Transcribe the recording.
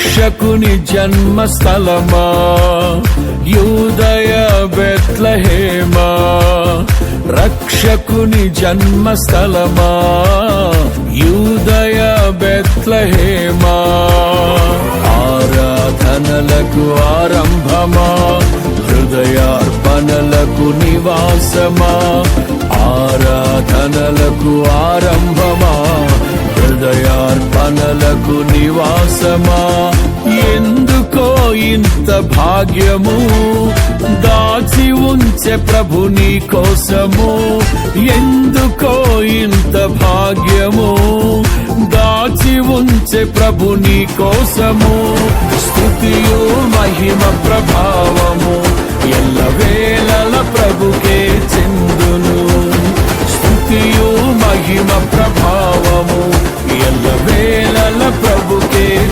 రక్షకుని జన్మస్థలమా యూదయ బెత్లెహేమా, రక్షకుని జన్మస్థలమా యూదయ బెత్లెహేమా. ఆరాధనలకు ఆరంభమా, హృదయార్పణలకు నివాసమా, ఆరాధనలకు ఆరంభమా, హృదయార్పణలకు నివాసమా. ఎందుకో ఇంత భాగ్యము దాచి ఉంచే ప్రభు నీ కోసము, ఎందుకో ఇంత భాగ్యము దాచి ఉంచే ప్రభు నీ కోసము. స్తుతియు మహిమ ప్రభావము ఎల్లవేళల ప్రభుకే చెందును, స్తుతియు మహిమ ప్రభావము ఎల్లవేళ